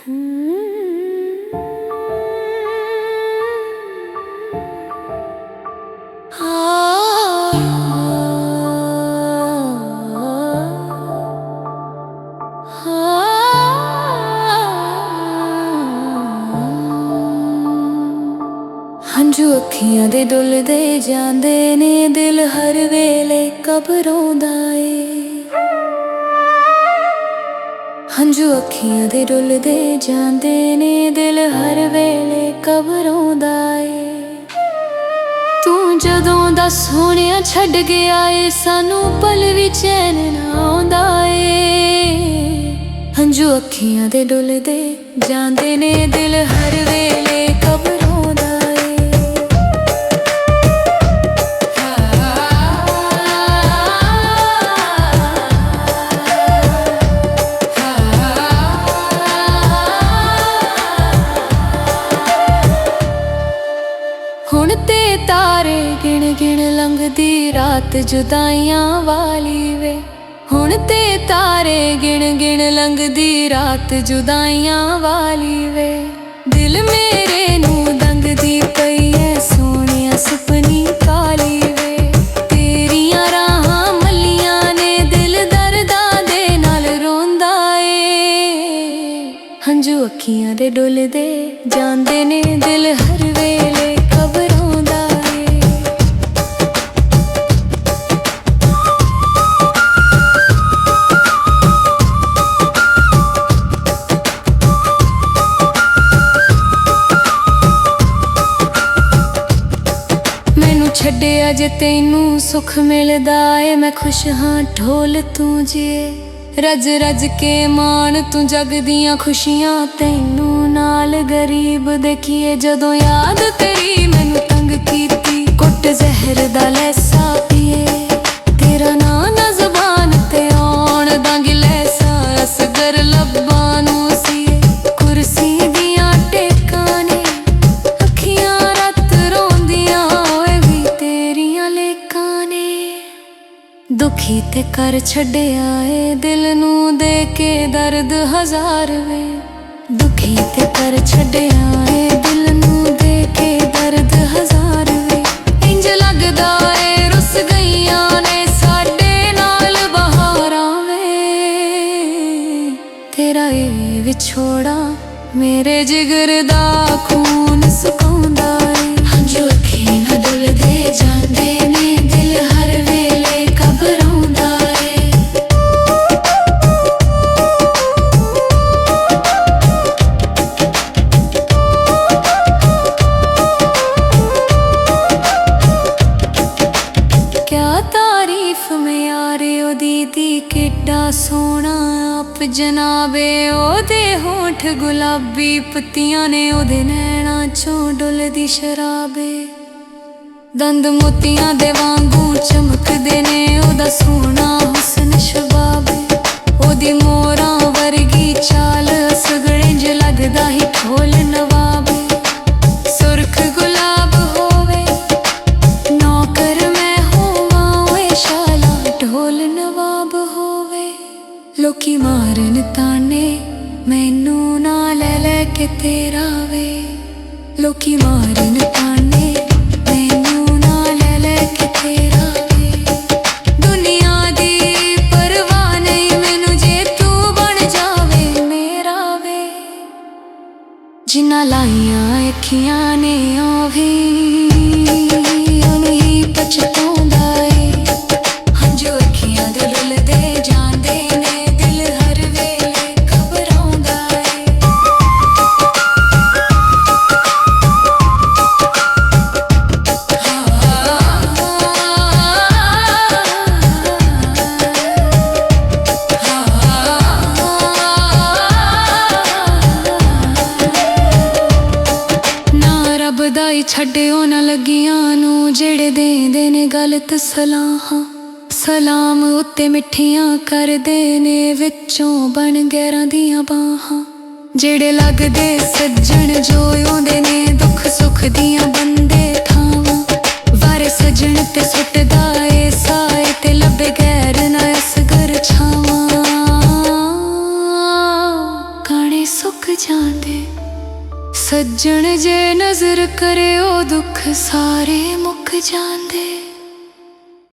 ਹੰਝੂ ਅੱਖੀਆਂ ਦੇ ਡੁੱਲਦੇ ਜਾਂਦੇ ਨੇ, ਦਿਲ ਹਰ ਵੇਲੇ ਘਬਰਾਉਂਦਾ ਏ। ਹੰਝੂ ਅੱਖੀਆਂ ਦੇ ਡੁੱਲਦੇ ਜਾਂਦੇ ਨੇ, ਦਿਲ ਹਰ ਵੇਲੇ ਘਬਰਾਉਂਦਾ ਏ। ਤੂੰ ਜਦੋਂ ਦਾ ਸੋਹਣਿਆ ਛੱਡ ਗਿਆ ਏ, ਸਾਨੂੰ ਪਲ ਵੀ ਚੈਨ ਨਾ ਆਉਂਦਾ ਏ। ਹੰਝੂ ਅੱਖੀਆਂ ਦੇ ਡੁੱਲਦੇ ਜਾਂਦੇ ਨੇ, ਦਿਲ ਹਰ ਵੇਲੇ ਘਬਰਾਉਂਦਾ ਏ। ਹੁਣ ਤੇ ਤਾਰੇ ਗਿਣ ਗਿਣ ਲੰਘਦੀ ਰਾਤ ਜੁਦਾਈਆਂ ਵਾਲੀ ਵੇ। ਹੁਣ ਤੇ ਤਾਰੇ ਗਿਣ ਗਿਣ ਲੰਘਦੀ ਰਾਤ ਜੁਦਾਈਆਂ ਵਾਲੀ ਵੇ। ਦਿਲ ਮੇਰੇ ਨੂੰ ਦੰਗਦੀ ਪਈ ਐ ਸੋਹਣਿਆ ਸੁਪਨੀ ਕਾਲੀ ਵੇ। ਤੇਰੀਆਂ ਰਾਹਾਂ ਮੱਲੀਆਂ ਨੇ, ਦਿਲ ਦਰਦਾਂ ਦੇ ਨਾਲ ਰੋਂਦਾ ਏ। ਹੰਝੂ ਅੱਖੀਆਂ ਦੇ ਡੁੱਲਦੇ ਜਾਂਦੇ ਨੇ, ਦਿਲ ਹਰ ਵੇਲੇ ਘਬਰਾਉਂਦਾ ਏ। ਮੈਨੂੰ ਛੱਡਿਆ ਜੇ ਤੈਨੂੰ ਸੁੱਖ ਮਿਲਦਾ ਏ, ਮੈਂ ਖੁਸ਼ ਹਾਂ ਢੋਲ ਤੂੰ ਜੀਏ। ਰੱਜ ਰੱਜ ਕੇ ਮਾਣ ਤੂੰ ਜਗ ਦੀਆਂ ਖੁਸ਼ੀਆਂ, ਤੈਨੂੰ ਨਾਲ ਗਰੀਬ ਦੇਖੀਏ। ਜਦੋਂ ਯਾਦ ਤੇਰੀ ਮੈਨੂੰ ਤੰਗ ਕੀਤੀ, ਕੁੱਟ ਜ਼ਹਿਰ ਦਾ ਲੈਸਾ ਪੀਏ। ਤੇਰਾ ਨਾਂ ਨਾ ਜ਼ਬਾਨ ਤੇ ਆਉਣ ਦਾਂਗੀ ਲੈਸਾ, ਅਸਗਰ ਲੱਭਾਂ ਨੂੰ ਸੀਏ। ਕੁਰਸੀ ਦੀਆਂ ਟੇਕਾਂ ਨੇ ਅੱਖੀਆਂ ਰਾਤ ਰੋਂਦੀਆਂ, ਓਏ ਵੀ ਤੇਰੀਆਂ ਲੇਕਾਂ ਨੇ। ਦੁਖੀ ਤੇ ਕਰ ਛੱਡਿਆ ਏ ਦਿਲ ਨੂੰ ਦੇ ਕੇ ਦਰਦ ਹਜ਼ਾਰ ਵੇ। ਦੁਖੀ ਤੇ ਕਰ ਛੱਡਿਆ ਏ ਦਿਲ ਨੂੰ ਦੇ ਕੇ ਦਰਦ ਹਜ਼ਾਰ ਵੇ। ਇੰਜ ਲੱਗਦਾ ਏ ਰੁੱਸ ਗਈਆਂ ਨੇ ਸਾਡੇ ਨਾਲ ਬਹਾਰਾਂ ਵੇ। ਤੇਰਾ ਇਹ ਵਿਛੋੜਾ ਮੇਰੇ ਜਿਗਰ ਦਾ ਖੂਨ ਸੁਕਾਉਂਦਾ ਏ। ਹੰਝੂ ਅੱਖੀਆਂ ਡੁੱਲਦੇ ਜਾਂਦੇ ਨੇ, ਦਿਲ ਹਰ ਵੇਲੇ ਘਬਰਾਉਂਦਾ ਏ। ਕਿਆ ਤਾਰੀਫ ਮੈਂ ਯਾਰੇ ਉਹਦੀ ਦੀ, ਕਿੱਡਾ ਸੋਹਣਾ ਆਪ ਜਨਾਬੇ। ਉਹਦੇ ਹੋਂਠ ਗੁਲਾਬੀ ਪੱਤੀਆਂ ਨੇ, ਉਹਦੇ ਨੈਣਾਂ ਚੋਂ ਡੁੱਲਦੀ ਸ਼ਰਾਬੇ। ਦੰਦ ਮੋਤੀਆਂ ਦੇ ਵਾਂਗੂ ਚਮਕਦੇ ਨੇ, ਉਹਦਾ ਸੋਹਣਾ ਹੁਸਨ ਸ਼ਬਾਬੇ। ਉਹਦੀ ਮੋਰਾਂ ਵਰਗੀ ਚਾਲ ਅਸਗੜ ਇੰਜ ਲੱਗਦਾ ਹੀ ਢੋਲ ਨਵਾਬੇ। ਸੁਰਖ ਗੁਲਾਬ ਹੋਵੇ ਨੌਕਰ ਮੈਂ ਹੋਵਾਂ, ਓਏ ਸ਼ਾਲਾ ਢੋਲ ਨਵਾਬ ਹੋਵੇ। ਲੋਕੀ ਮਾਰਨ ਤਾਨੇ ਮੈਨੂੰ ਨਾ ਲੈ ਲੈ ਕੇ ਤੇਰਾ ਵੇ। ਲੋਕੀ ਮਾਰਨ ਤਾਨੇ ਮੈਨੂੰ ਨਾ ਲੈ ਲੈ ਕੇ ਤੇਰਾ ਵੇ। ਦੁਨੀਆ ਦੀ ਪਰਵਾਹ ਨਹੀਂ ਮੈਨੂੰ ਜੇ ਤੂੰ ਬਣ ਜਾਵੇ ਮੇਰਾ ਵੇ। ਜਿਨ੍ਹਾਂ ਲਾਈਆਂ ਅੱਖੀਆਂ ਨੇ ਉਹ ਵੀ ਉਹਨੂੰ ਹੀ ਪਛਤਾਉਂਦਾ ਏ। ਹੰਝੂ ਅੱਖੀਆਂ ਦੇ ਡੁੱਲਦੇ ਜਾਂਦੇ ਨੇ, ਦਿਲ ਹਰ ਵੇਲੇ ਘਬਰਾਉਂਦਾ ਏ। ਨਾ ਰੱਬ ਦਾ ਹੀ ਛੱਡਿਓ ਨਾ ਲੱਗੀਆਂ ਨੂੰ, ਜਿਹੜੇ ਦੇਂਦੇ ਨੇ ਗਲਤ ਸਲਾਹਾਂ। ਸਲਾਮ ਉੱਤੇ ਮਿੱਠੀਆਂ ਕਰਦੇ ਨੇ, ਵਿੱਚੋਂ ਬਣ ਗੈਰਾਂ ਦੀਆਂ ਬਾਹਾਂ। ਜਿਹੜੇ ਲੱਗਦੇ ਸੱਜਣ ਜੋ ਆਉਂਦੇ ਨੇ, ਦੁੱਖ ਸੁੱਖ ਦੀਆਂ ਬੰਦੇ ਥਾਵਾਂ। ਵਾਰੇ ਸੱਜਣ ਤੇ ਸੁੱਟਦਾ ਏ ਸਾਏ, ਤੇ ਲੱਭੇ ਗੈਰ ਨਾ ਅਸਗਰ ਛਾਵਾਂ। ਕਾਣੇ ਸੁੱਕ ਜਾਂਦੇ। ਸੱਜਣ ਜੇ ਨਜ਼ਰ ਕਰੇ ਉਹ ਦੁੱਖ ਸਾਰੇ ਮੁੱਕ ਜਾਂਦੇ।